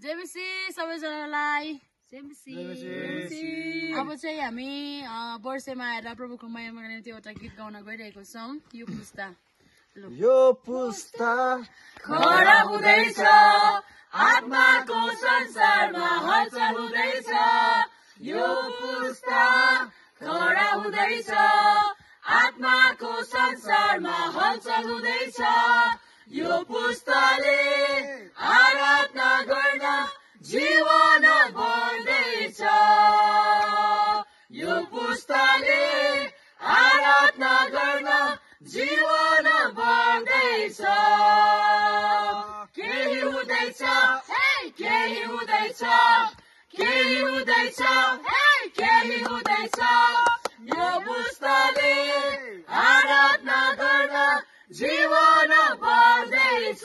जेबिसी सबैजनालाई अब चाहिँ हामी वर्षेमा आएर प्रभुको माया माग्ने त्यो एउटा गीत गाउन गइरहेको छौँ। यो पुस्ता खडा हुँदैछ आत्माको संसारमा हलचल हुँदैछ यो पुस्ता खडा हुँदैछ आत्माको संसारमा हलचल हुँदैछ यो पुस्ताले आराधना गर्न जीवन बढ्दैछ यो पुस्ताले आराधना गर्न जीवन बढ्दैछ केही हुँदैछ केही हुँदैछ केही हुँदैछ केही हुँदैछ यो पुस्ताले आराधना गर्न जीवन बढ्दैछ